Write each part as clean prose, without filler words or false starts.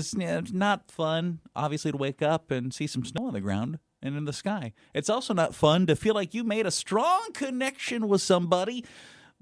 It's not fun, obviously, to wake up and see some snow on the ground and in the sky. It's also not fun to feel like you made a strong connection with somebody,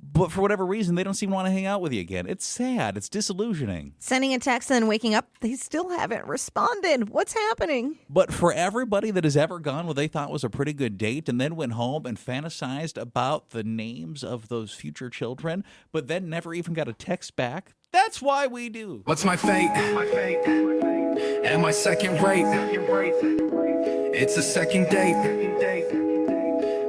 but for whatever reason, they don't seem to want to hang out with you again. It's sad. It's disillusioning. Sending a text and then waking up, they still haven't responded. What's happening? But for everybody that has ever gone what they thought was a pretty good date and then went home and fantasized about the names of those future children, but then never even got a text back, that's why we do. What's my fate? Am I second rate? It's a second date.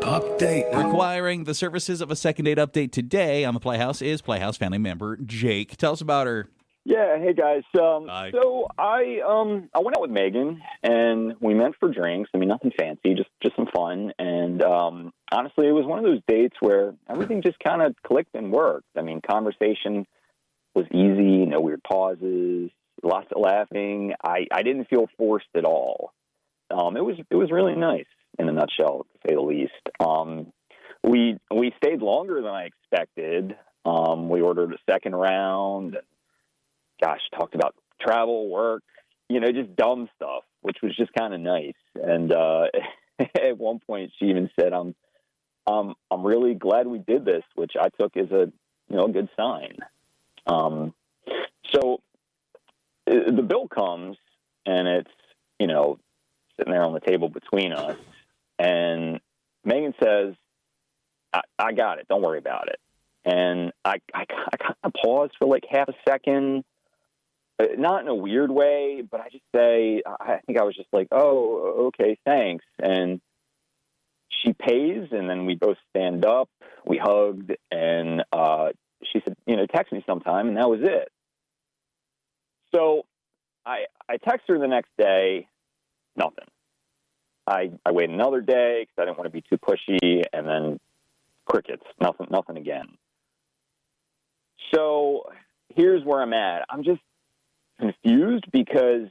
Update. Requiring the services of a second date update today on the Playhouse is Playhouse family member Jake. Tell us about her. Yeah, hey guys. Hi. So I went out with Megan and we met for drinks. I mean, nothing fancy, just some fun. And honestly, it was one of those dates where everything just kind of clicked and worked. I mean, conversation was easy, no weird pauses, lots of laughing. I didn't feel forced at all. It was really nice in a nutshell, to say the least. We stayed longer than I expected. We ordered a second round. Gosh, talked about travel, work, just dumb stuff, which was just kind of nice. And at one point, she even said, "I'm really glad we did this," which I took as a good sign. So the bill comes, and it's sitting there on the table between us, and Megan says, I got it. Don't worry about it. And I kind of paused for like half a second, not in a weird way, but I think I was just like, oh, okay, thanks. And she pays, and then we both stand up, we hugged, and she said, text me sometime, and that was it. So I text her the next day, nothing. I wait another day because I didn't want to be too pushy, and then crickets, nothing again. So here's where I'm at. I'm just confused because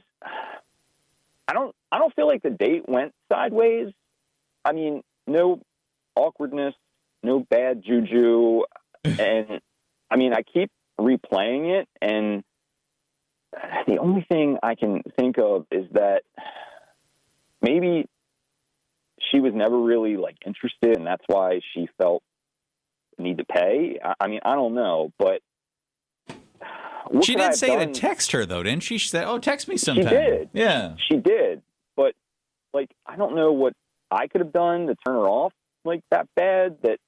I don't feel like the date went sideways. I mean, no awkwardness, no bad juju, and I mean, I keep replaying it, and the only thing I can think of is that maybe she was never really interested, and that's why she felt the need to pay. I mean, I don't know, but she did say to text her, though, didn't she? She said, "Oh, text me sometime." She did. Yeah, she did. But I don't know what I could have done to turn her off that bad that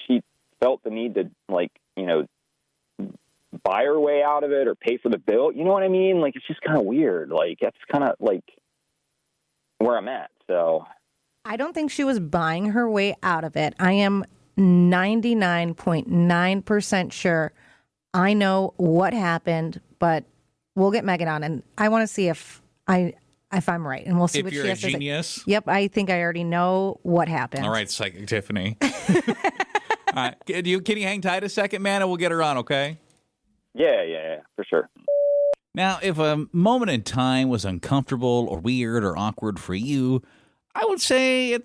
she felt the need to buy her way out of it or pay for the bill. You know what I mean? It's just kind of weird. That's kind of where I'm at. So I don't think she was buying her way out of it. I am 99.9% sure I know what happened, but we'll get Megan on, and I want to see if I'm right, and we'll see if what you're she a has to say. genius. Yep, I think I already know what happened. All right, Psychic Tiffany. All right, can you hang tight a second, man, and we'll get her on, okay? Yeah, for sure. Now, if a moment in time was uncomfortable or weird or awkward for you, I would say you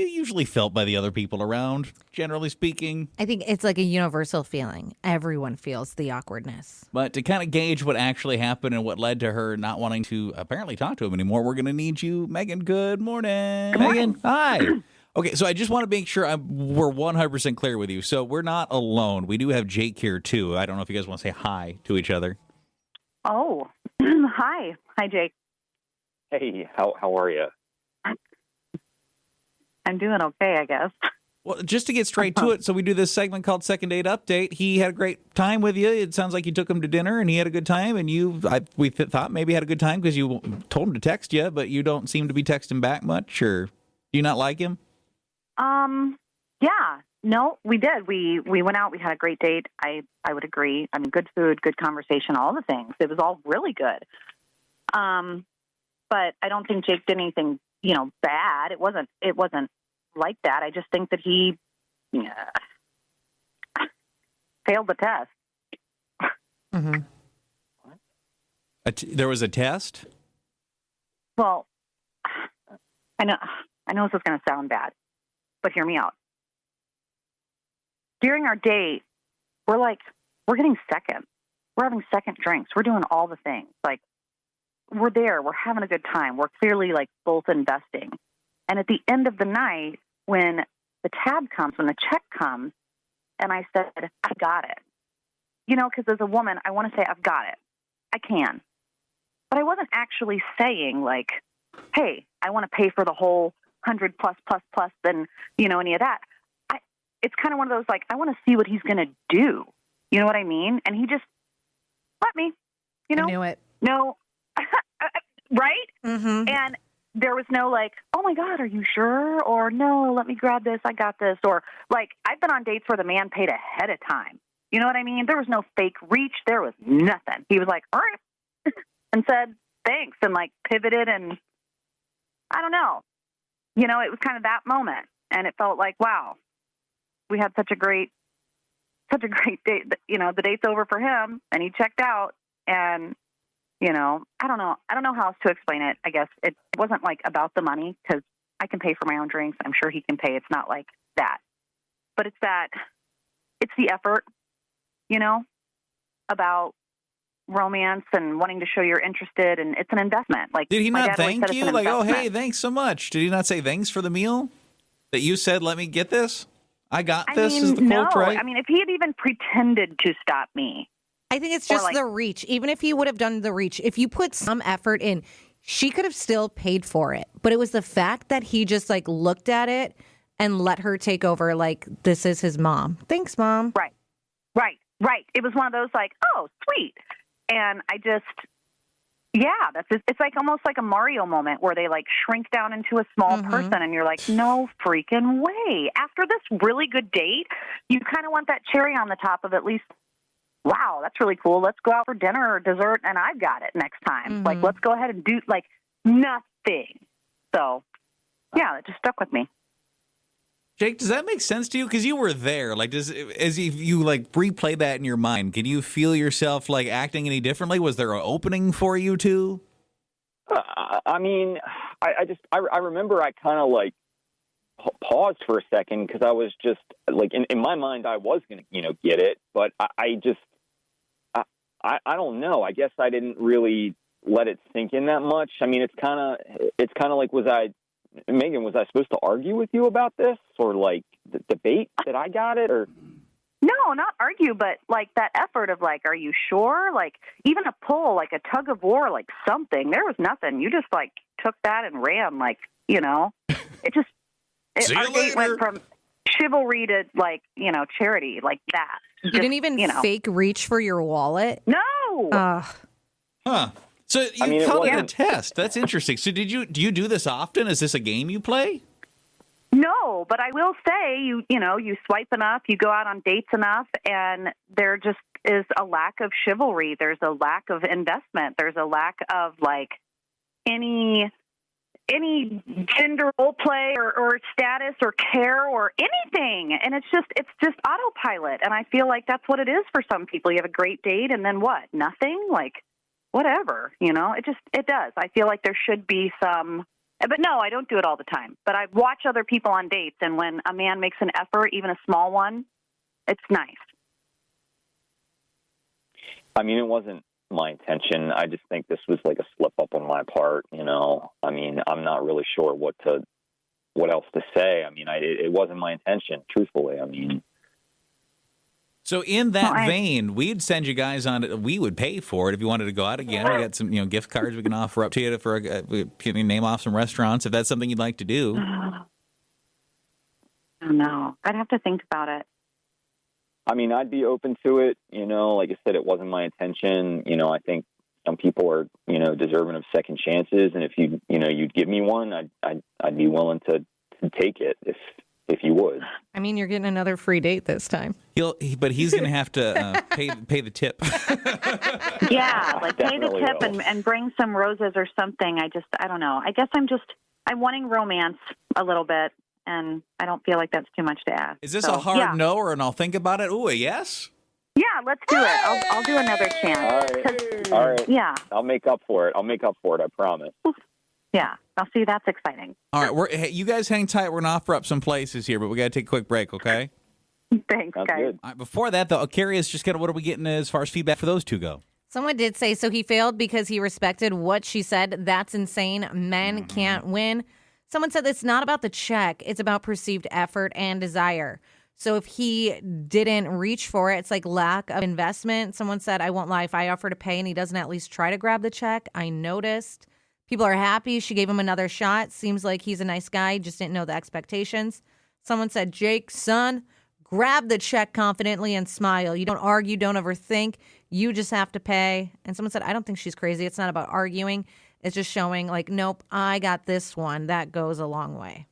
usually felt by the other people around, generally speaking. I think it's like a universal feeling. Everyone feels the awkwardness. But to kind of gauge what actually happened and what led to her not wanting to apparently talk to him anymore, we're going to need you, Megan. Good morning. Good morning. Megan, hi. Okay, so I just want to make sure we're 100% clear with you. So we're not alone. We do have Jake here, too. I don't know if you guys want to say hi to each other. Oh, hi. Hi, Jake. Hey, how are you? I'm doing okay, I guess. Well, just to get straight to it, so we do this segment called Second Date Update. He had a great time with you. It sounds like you took him to dinner, and he had a good time, and we thought maybe had a good time because you told him to text you, but you don't seem to be texting back much, or do you not like him? Yeah. No, we did. We went out. We had a great date. I would agree. I mean, good food, good conversation, all the things. It was all really good. But I don't think Jake did anything, bad. It wasn't like that. I just think that he failed the test. Mm-hmm. There was a test? Well, I know this is going to sound bad, but hear me out. During our date, we're getting second. We're having second drinks. We're doing all the things. we're there, we're having a good time. We're clearly like both investing. And at the end of the night, when the tab comes, when the check comes, and I said, I got it. You know, because as a woman, I want to say, I've got it. I can. But I wasn't actually saying, like, hey, I want to pay for the whole 100 plus, then, you know, any of that. It's kind of one of those, like, I want to see what he's going to do. You know what I mean? And he just let me, you know. I knew it. No. Right? Mm-hmm. And there was no, like, oh, my God, are you sure? Or, no, let me grab this. I got this. Or, like, I've been on dates where the man paid ahead of time. You know what I mean? There was no fake reach. There was nothing. He was like, all right, and said thanks and, like, pivoted. And I don't know. You know, it was kind of that moment. And it felt like, wow, we had such a great date. You know, the date's over for him, and he checked out. And, you know, I don't know how else to explain it. I guess it wasn't, like, about the money, because I can pay for my own drinks. I'm sure he can pay. It's not like that. But it's the effort, you know, about romance and wanting to show you're interested, and it's an investment. Like, did he my not dad always thank said it's you? an Like, oh, investment. hey, thanks so much. Did he not say thanks for the meal? That you said, let me get this? I got this, is the no. quote, right? I mean, if he had even pretended to stop me. I think it's just like- the reach. Even if he would have done the reach, if you put some effort in, she could have still paid for it. But it was the fact that he just, like, looked at it and let her take over, like, this is his mom. Thanks, Mom. Right. It was one of those, like, oh, sweet. And I just, it's like almost like a Mario moment where they, like, shrink down into a small person, and you're like, no freaking way. After this really good date, you kind of want that cherry on the top of at least, wow, that's really cool. Let's go out for dinner or dessert, and I've got it next time. Like, let's go ahead and do, like, nothing. So, yeah, it just stuck with me. Jake, does that make sense to you? Because you were there. Like, as if you, like, replay that in your mind, can you feel yourself, like, acting any differently? Was there an opening for you two? I mean, I remember I kind of, like, paused for a second, because I was just, like, in my mind, I was going to, you know, get it. But I don't know. I guess I didn't really let it sink in that much. I mean, it's kind of like, Megan, was I supposed to argue with you about this, or, like, debate that I got it, or? No, not argue, but, like, that effort of, like, are you sure? Like, even a pull, like a tug of war, like something. There was nothing. You just, like, took that and ran, like, you know. See our you date went later. from chivalry to, like, you know, charity, like that. You didn't even fake reach for your wallet? No. Huh. So you I mean, it called it a wasn't- test. That's interesting. So do you do this often? Is this a game you play? No, but I will say, you swipe enough, you go out on dates enough, and there just is a lack of chivalry. There's a lack of investment. There's a lack of, like, any gender role play or status or care or anything. And it's just autopilot. And I feel like that's what it is for some people. You have a great date, and then what? Nothing? Like, whatever, you know? It does. I feel like there should be some. But no, I don't do it all the time. But I watch other people on dates, and when a man makes an effort, even a small one, it's nice. I mean, it wasn't my intention. I just think this was like a slip up on my part, you know. I mean, I'm not really sure what else to say. I mean, it wasn't my intention, truthfully. I mean, so in that vein, we'd send you guys on it. We would pay for it if you wanted to go out again. We got some, gift cards we can offer up to you for we can name off some restaurants if that's something you'd like to do. I don't know. I'd have to think about it. I mean, I'd be open to it. You know, like I said, it wasn't my intention. You know, I think some people are, deserving of second chances, and if you'd give me one, I'd be willing to take it if you would. I mean, you're getting another free date this time. But he's going to have to pay the tip. Yeah, like pay the Definitely tip will. and bring some roses or something. I don't know. I guess I'm wanting romance a little bit, and I don't feel like that's too much to ask. Is this So, a hard yeah. no, or an I'll think about it? Ooh, a yes? Yeah, let's do it. I'll do another chance. 'Cause- All right. Yeah, I'll make up for it. I promise. yeah. I'll see. That's exciting. All right, hey, you guys hang tight. We're going to offer up some places here, but we got to take a quick break, okay? Thanks, Sounds guys. good. All right, before that, though, curious, just kind of what are we getting as far as feedback for those two go? Someone did say, so he failed because he respected what she said. That's insane. Men can't win. Someone said it's not about the check. It's about perceived effort and desire. So if he didn't reach for it, it's like lack of investment. Someone said, I won't lie, if I offer to pay and he doesn't at least try to grab the check, I noticed. People are happy. She gave him another shot. Seems like he's a nice guy. Just didn't know the expectations. Someone said, Jake, son, grab the check confidently and smile. You don't argue, don't overthink. You just have to pay. And someone said, I don't think she's crazy. It's not about arguing. It's just showing like, nope, I got this one. That goes a long way.